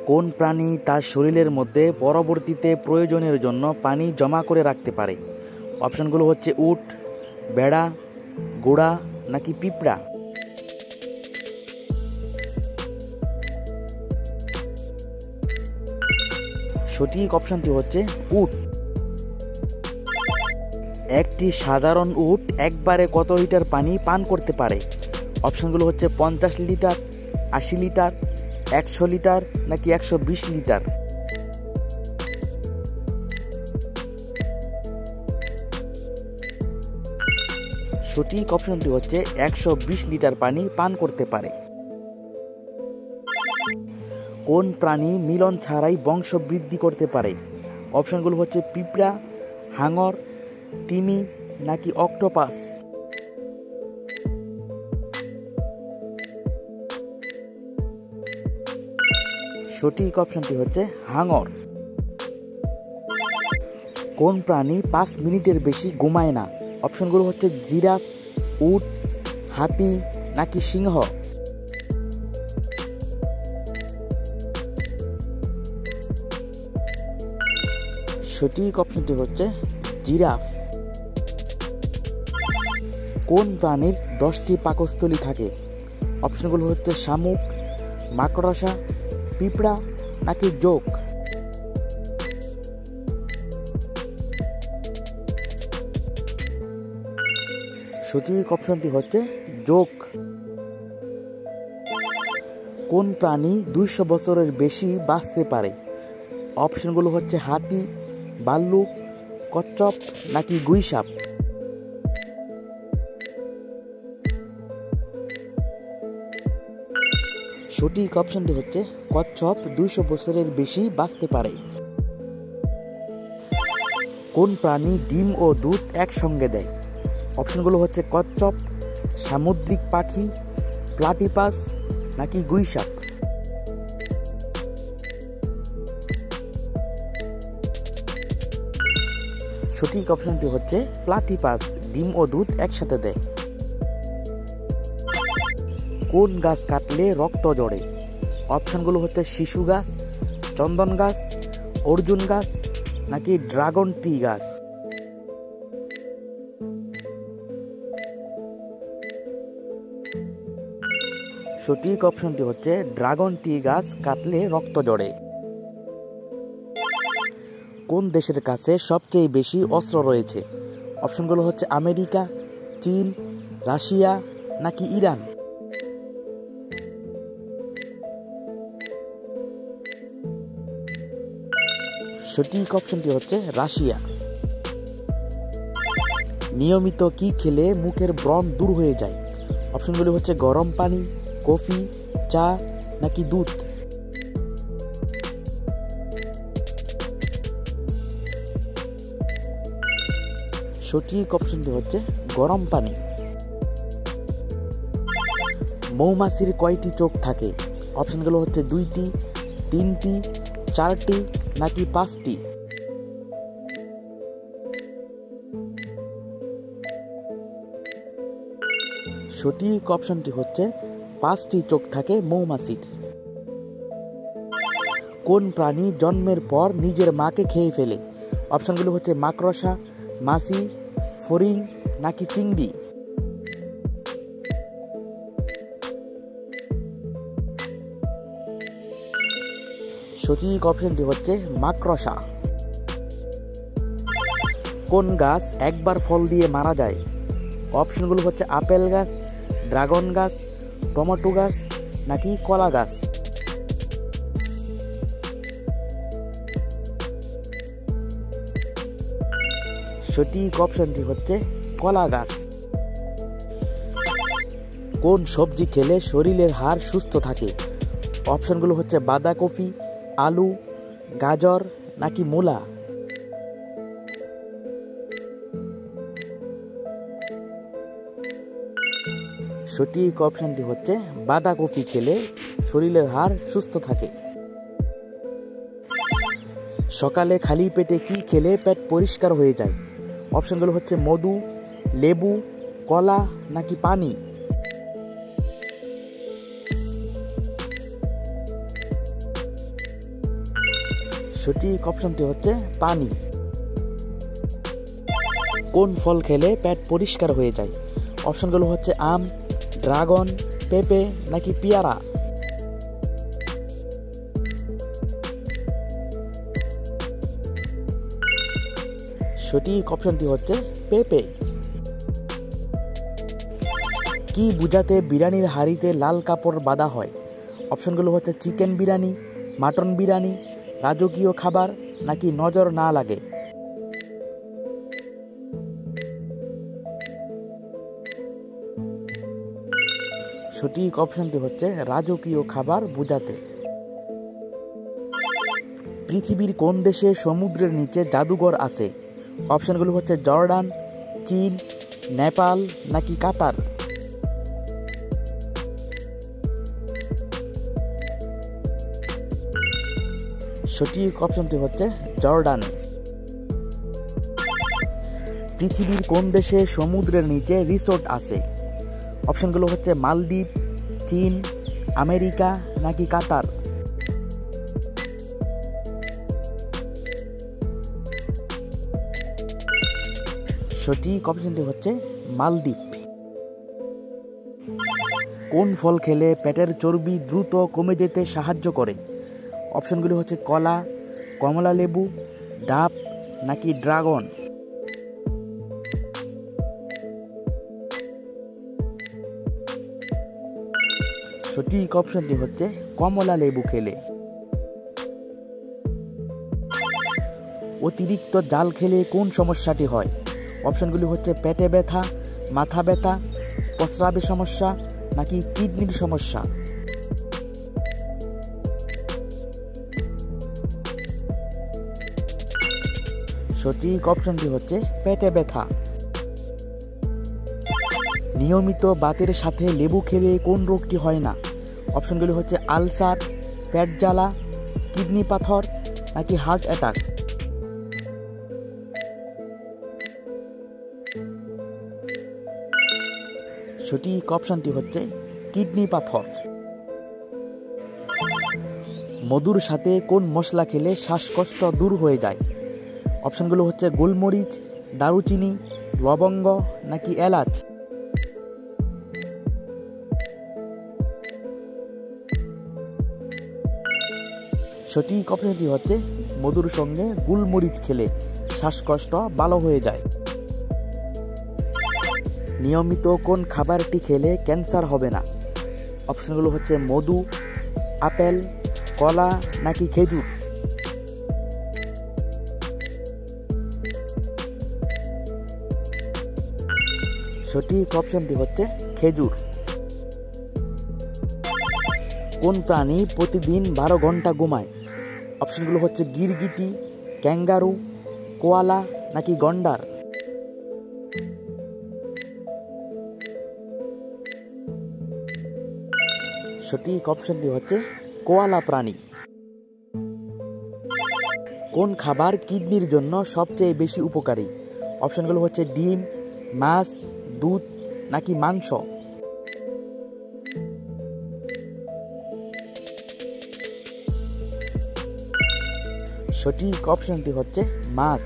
কোন প্রাণী তার শরীরের মধ্যে পরবর্তীতে প্রয়োজনের জন্য পানি জমা করে রাখতে পারে? অপশনগুলো হচ্ছে উট, ভেড়া, ঘোড়া নাকি পিঁপড়া। সঠিক অপশনটি হচ্ছে উট। একটি সাধারণ উট একবারে কত লিটার পানি পান করতে পারে? অপশনগুলো হচ্ছে 50 লিটার, 80 লিটার, 100 লিটার নাকি 120 লিটার। সঠিক অপশনটি হচ্ছে 120 লিটার পানি পান করতে পারে। কোন প্রাণী মিলন ছাড়াই বংশ বৃদ্ধি করতে পারে? অপশনগুলো হচ্ছে পিঁপড়া, হাঙর, তিমি নাকি অক্টোপাস। সঠিক অপশনটি হচ্ছে হাঙর। কোন প্রাণী 5 মিনিটের বেশি ঘুমায় না? অপশনগুলো হচ্ছে জিরাফ, উট, হাতি নাকি সিংহ। সঠিক অপশনটি হচ্ছে জিরাফ। কোন প্রাণীর 10টি পাকস্থলী থাকে? অপশনগুলো হচ্ছে শামুক, মাকড়সা, পিঁপড়া নাকি জোঁক। সঠিক অপশনটি হচ্ছে জোঁক। কোন প্রাণী 200 বছরের বেশি বাঁচতে পারে? অপশনগুলো হচ্ছে হাতি, ভাল্লুক, কচ্ছপ নাকি গুইসাপ। সঠিক অপশনটি হচ্ছে কচ্ছপ 200 বছরের বেশি বাঁচতে পারে। কোন প্রাণী ডিম ও দুধ একসঙ্গে দেয়? অপশনগুলো হচ্ছে কচ্ছপ, সামুদ্রিক পাখি, প্লাটিপাস নাকি গুইসাপ। সঠিক অপশনটি হচ্ছে প্লাটিপাস, ডিম ও দুধ একসাথে দেয়। কোন গাছ কাটলে রক্ত ঝরে? অপশনগুলো হচ্ছে শিশু গাছ, চন্দন গাছ, অর্জুন গাছ নাকি ড্রাগন টি গাছ। সঠিক অপশনটি হচ্ছে ড্রাগন টি গাছ কাটলে রক্ত ঝরে। কোন দেশের কাছে সবচেয়ে বেশি অস্ত্র রয়েছে? অপশনগুলো হচ্ছে আমেরিকা, চীন, রাশিয়া নাকি ইরান। সঠিক অপশনটি হচ্ছে রাশিয়া। নিয়মিত কি খেলে মুখের ব্রণ দূর হয়ে যায়? অপশনগুলো হচ্ছে গরম পানি, কফি, চা নাকি দুধ। সঠিক অপশনটি হচ্ছে গরম পানি। মৌমাছির কয়টি চোখ থাকে? অপশনগুলো হচ্ছে 2টি, 3টি, 4টি নাকি 5টি। সঠিক অপশনটি হচ্ছে 5টি চোখ থাকে মৌমাছির। কোন প্রাণী জন্মের পর নিজের মাকে খেয়ে ফেলে? অপশনগুলো হচ্ছে মাকড়সা, মাছি, ফড়িং নাকি চিংড়ি। সঠিক অপশনটি হচ্ছে মাকড়সা। কোন গাছ একবার ফল দিয়ে মারা যায়? অপশনগুলো হচ্ছে আপেল গাছ, ড্রাগন গাছ, টমেটো গাছ নাকি কলা গাছ। সঠিক অপশনটি হচ্ছে কলা গাছ। কোন সবজি খেলে শরীরের হাড় সুস্থ থাকে? অপশনগুলো হচ্ছে বাঁধাকপি, আলু, গাজর নাকি মূলা। সঠিক অপশনটি হচ্ছে বাঁধাকপি খেলে শরীরের হাড় সুস্থ থাকে। সকালে খালি পেটে কি খেলে পেট পরিষ্কার হয়ে যায়? অপশনগুলো হচ্ছে মধু, লেবু, কলা নাকি পানি। সঠিক অপশনটি হচ্ছে পানি। কোন ফল খেলে পেট পরিষ্কার হয়ে যায়? অপশনগুলো হচ্ছে আম, ড্রাগন, পেঁপে নাকি পেয়ারা। সঠিক অপশনটি হচ্ছে পেঁপে। কি বুঝাতে বিরিয়ানির হাঁড়িতে লাল কাপড় বাঁধা হয়? অপশনগুলো হচ্ছে চিকেন বিরিয়ানি, মাটন বিরিয়ানি, রাজকীয় খাবার নাকি নজর না লাগে। সঠিক অপশনটি হচ্ছে রাজকীয় খাবার বোঝাতে। পৃথিবীর কোন দেশে সমুদ্রের নিচে জাদুঘর আছে? অপশনগুলো হচ্ছে জর্ডান, চীন, নেপাল নাকি কাতার। সঠিক অপশনটি হচ্ছে জর্ডানে। পৃথিবীর কোন দেশে সমুদ্রের নিচে রিসোর্ট আছে? অপশনগুলো হচ্ছে মালদ্বীপ, চীন, আমেরিকা নাকি কাতার। সঠিক অপশনটি হচ্ছে মালদ্বীপ। কোন ফল খেলে পেটের চর্বি দ্রুত কমে যেতে সাহায্য করে? অপশনগুলো হচ্ছে কলা, কমলা লেবু, ডাব নাকি ড্রাগন। সঠিক অপশনটি হচ্ছে কমলা লেবু খেলে। অতিরিক্ত জাল খেলে কোন সমস্যাটি হয়? অপশনগুলি হচ্ছে পেটে ব্যথা, মাথা ব্যথা, প্রস্রাবের সমস্যা নাকি কিডনির সমস্যা। সঠিক অপশনটি হচ্ছে পেটে ব্যথা। নিয়মিত ভাতের সাথে লেবু খেলে কোন রোগটি হয় না? অপশনগুলি হচ্ছে আলসার, পেট জ্বালা, কিডনি পাথর নাকি হার্ট অ্যাটাক। সঠিক অপশনটি হচ্ছে কিডনি পাথর। মধুর সাথে কোন মশলা খেলে শ্বাসকষ্ট দূর হয়ে যায়? অপশনগুলো হচ্ছে গোলমরিচ, দারুচিনি, লবঙ্গ নাকি এলাচ। সঠিক অপশনটি হচ্ছে মধুর সঙ্গে গোলমরিচ খেলে শ্বাসকষ্ট ভালো হয়ে যায়। নিয়মিত কোন খাবারটি খেলে ক্যান্সার হবে না? অপশনগুলো হচ্ছে মধু, আপেল, কলা নাকি খেজুর। সঠিক অপশনটি হচ্ছে খেজুর। কোন প্রাণী প্রতিদিন 12 ঘন্টা ঘুমায়? অপশনগুলো হচ্ছে গিরগিটি, ক্যাঙ্গারু, কোয়ালা নাকি গন্ডার। সঠিক অপশনটি হচ্ছে কোয়ালা প্রাণী। কোন খাবার কিডনির জন্য সবচেয়ে বেশি উপকারী? অপশনগুলো হচ্ছে ডিম, মাছ, দুধ নাকি মাংস। সঠিক অপশনটি হচ্ছে মাছ।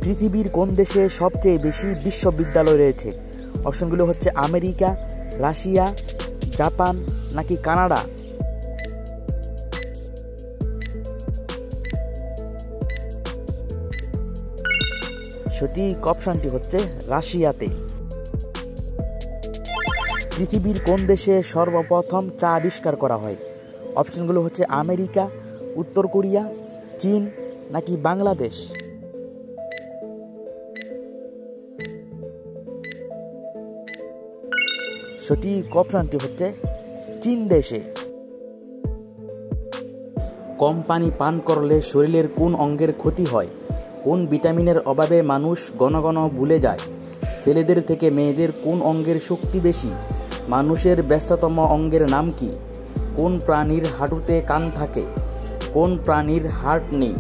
পৃথিবীর কোন দেশে সবচেয়ে বেশি বিশ্ববিদ্যালয় রয়েছে? অপশনগুলো হচ্ছে আমেরিকা, রাশিয়া, জাপান নাকি কানাডা। সঠিক অপশনটি হচ্ছে রাশিয়াতে। পৃথিবীর কোন দেশে সর্বপ্রথম চা আবিষ্কার করা হয়? অপশনগুলো হচ্ছে আমেরিকা, উত্তর কোরিয়া, চীন নাকি বাংলাদেশ। সঠিক অপশনটি হচ্ছে চীন দেশে। কম পানি পান করলে শরীরের কোন অঙ্গের ক্ষতি হয়? কোন ভিটামিনের অভাবে মানুষ ঘন ঘন ভুলে যায়? ছেলেদের থেকে মেয়েদের কোন অঙ্গের শক্তি বেশি? মানুষের ব্যস্ততম অঙ্গের নাম কি? কোন প্রাণীর হাঁটুতে কান থাকে? কোন প্রাণীর হার্ট নেই?